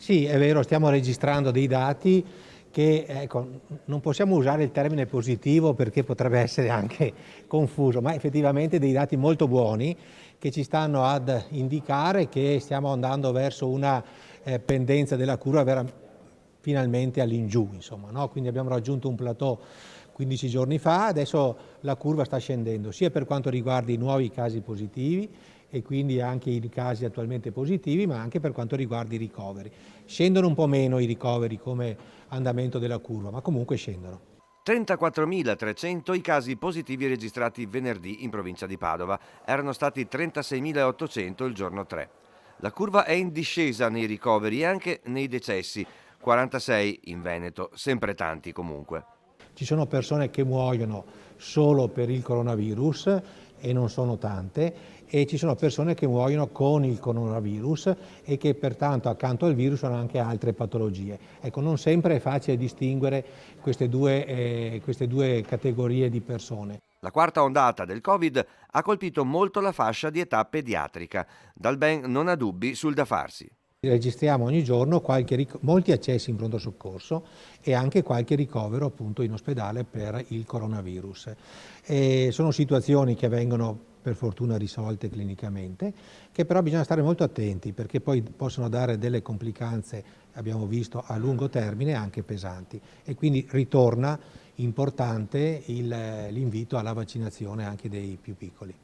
Sì, è vero, stiamo registrando dei dati che, ecco, non possiamo usare il termine positivo perché potrebbe essere anche confuso, ma effettivamente dei dati molto buoni che ci stanno ad indicare che stiamo andando verso una pendenza della curva finalmente all'ingiù, insomma, no? Quindi abbiamo raggiunto un plateau 15 giorni fa, adesso la curva sta scendendo, sia per quanto riguarda i nuovi casi positivi e quindi anche i casi attualmente positivi, ma anche per quanto riguarda i ricoveri. Scendono un po' meno i ricoveri come andamento della curva, ma comunque scendono. 34.300 i casi positivi registrati venerdì in provincia di Padova, erano stati 36.800 il giorno 3. La curva è in discesa nei ricoveri e anche nei decessi, 46 in Veneto, sempre tanti comunque. Ci sono persone che muoiono solo per il coronavirus e non sono tante, e ci sono persone che muoiono con il coronavirus e che pertanto accanto al virus hanno anche altre patologie. Ecco, non sempre è facile distinguere queste due categorie di persone. La quarta ondata del Covid ha colpito molto la fascia di età pediatrica. Dalben non ha dubbi sul da farsi. Registriamo ogni giorno molti accessi in pronto soccorso e anche qualche ricovero appunto in ospedale per il coronavirus. Sono situazioni che vengono per fortuna risolte clinicamente, che però bisogna stare molto attenti perché poi possono dare delle complicanze, abbiamo visto, a lungo termine anche pesanti, e quindi ritorna importante l'invito alla vaccinazione anche dei più piccoli.